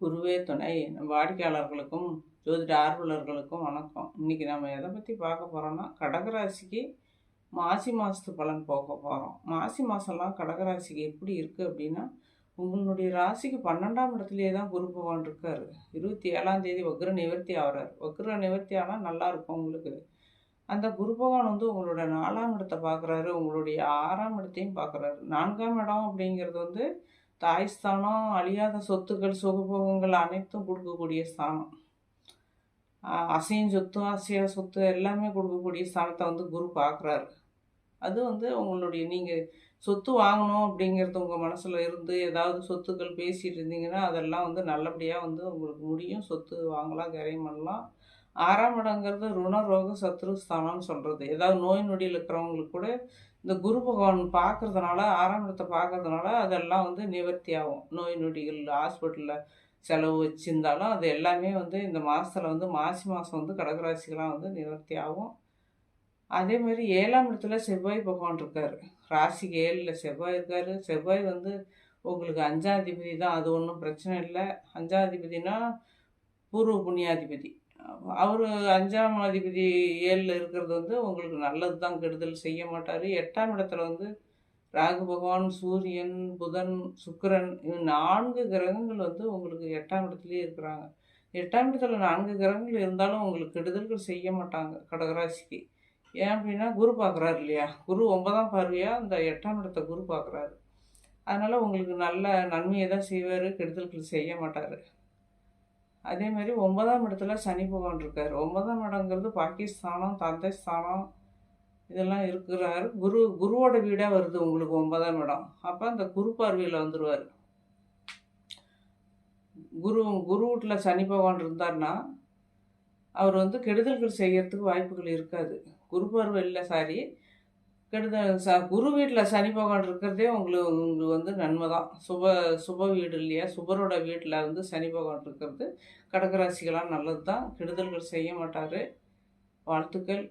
குருவே துணை. வாடிக்கையாளர்களுக்கும் ஜோதிட ஆர்வலர்களுக்கும் வணக்கம். இன்னைக்கு நம்ம எதை பற்றி பார்க்க போகிறோம்னா, கடகராசிக்கு மாசி மாதத்து பலன் போக போகிறோம். மாசி மாதம்லாம் கடகராசிக்கு எப்படி இருக்குது அப்படின்னா, உங்களுடைய ராசிக்கு 12ஆம் இடத்துலையே தான் குரு பகவான் இருக்கார். 27ஆம் தேதி வக்ர நிவர்த்தி ஆகிறார். வக்ர நிவர்த்தி ஆனால் நல்லாயிருக்கும் உங்களுக்கு. அந்த குரு பகவான் வந்து உங்களோட 4ஆம் இடத்தை பார்க்குறாரு, உங்களுடைய 6ஆம் இடத்தையும் பார்க்குறாரு. 4ஆம் இடம் அப்படிங்கிறது வந்து தாய் ஸ்தானம், அழியாத சொத்துக்கள், சுகபோகங்கள் அனைத்தும் கொடுக்கக்கூடிய ஸ்தானம். அசையும் சொத்து, அசையா சொத்து எல்லாமே கொடுக்கக்கூடிய ஸ்தானத்தை வந்து குரு பார்க்குறாரு. அது வந்து உங்களுடைய நீங்கள் சொத்து வாங்கணும் அப்படிங்கிறது உங்கள் மனசில் இருந்து ஏதாவது சொத்துக்கள் பேசிகிட்டு இருந்தீங்கன்னா அதெல்லாம் வந்து நல்லபடியாக வந்து உங்களுக்கு முடியும். சொத்து வாங்கலாம், கரையம் பண்ணலாம். 6ஆம் இடங்கிறது ருண ரோக சத்ரு ஸ்தானம்னு சொல்கிறது. ஏதாவது நோய் நொடியில் இருக்கிறவங்களுக்கு கூட இந்த குரு பகவான் பார்க்குறதுனால, 6ஆம் இடத்தை பார்க்கறதுனால அதெல்லாம் வந்து நிவர்த்தி ஆகும். நோய் நொடிகள் ஹாஸ்பிட்டலில் செலவு வச்சுருந்தாலும் அது எல்லாமே வந்து இந்த மாதத்தில் வந்து மாசி மாதம் வந்து கடகராசிக்கெலாம் வந்து நிவர்த்தி ஆகும். அதேமாதிரி 7ஆம் இடத்துல செவ்வாய் பகவான் இருக்கார். ராசிக்கு 7ல் செவ்வாய் இருக்கார். செவ்வாய் வந்து உங்களுக்கு 5ஆம் அதிபதி தான். அது ஒன்றும் பிரச்சனை இல்லை. 5ஆம் அதிபதினா பூர்வ புண்ணியாதிபதி. அவர் 5ஆம் அதிபதி 7ல் இருக்கிறது வந்து உங்களுக்கு நல்லது தான், கெடுதல் செய்ய மாட்டார். 8ஆம் இடத்துல வந்து ராகு பகவான், சூரியன், புதன், சுக்கிரன் 4 கிரகங்கள் வந்து உங்களுக்கு 8ஆம் இடத்துலேயே இருக்கிறாங்க. 8ஆம் இடத்துல 4 கிரகங்கள் இருந்தாலும் உங்களுக்கு கெடுதல்கள் செய்ய மாட்டாங்க கடகராசிக்கு. ஏன் அப்படின்னா குரு பார்க்குறாரு இல்லையா? குரு 9ஆம் பார்வையாக இந்த 8ஆம் இடத்தை குரு பார்க்குறாரு. அதனால் உங்களுக்கு நல்ல நன்மையை தான் செய்வார், கெடுதல்கள் செய்ய மாட்டார். அதே மாதிரி 9ஆம் இடத்துல சனி பகவான் இருக்கார். 9ஆம் இடங்கிறது பாகிஸ்தானம், தந்தை ஸ்தானம் இதெல்லாம் இருக்கிறார். குருவோட வீடாக வருது உங்களுக்கு 9ஆம் இடம். அப்போ அந்த குரு பார்வையில் வந்துடுவார். குரு வீட்டில் சனி பகவான் இருந்தார்னா அவர் வந்து கெடுதல்கள் செய்யறதுக்கு வாய்ப்புகள் இருக்காது. குரு பார்வை இல்லை, சாரி, கெடுதல் குரு வீட்டில் சனி பகவான் இருக்கிறதே உங்களுக்கு வந்து நன்மை தான். சுப வீடு இல்லையா? சுபரோட வீட்டில் வந்து சனி பகவான் இருக்கிறது கடகராசிகளாம் நல்லது தான். கெடுதல்கள் செய்ய மாட்டார். வாழ்த்துக்கள்.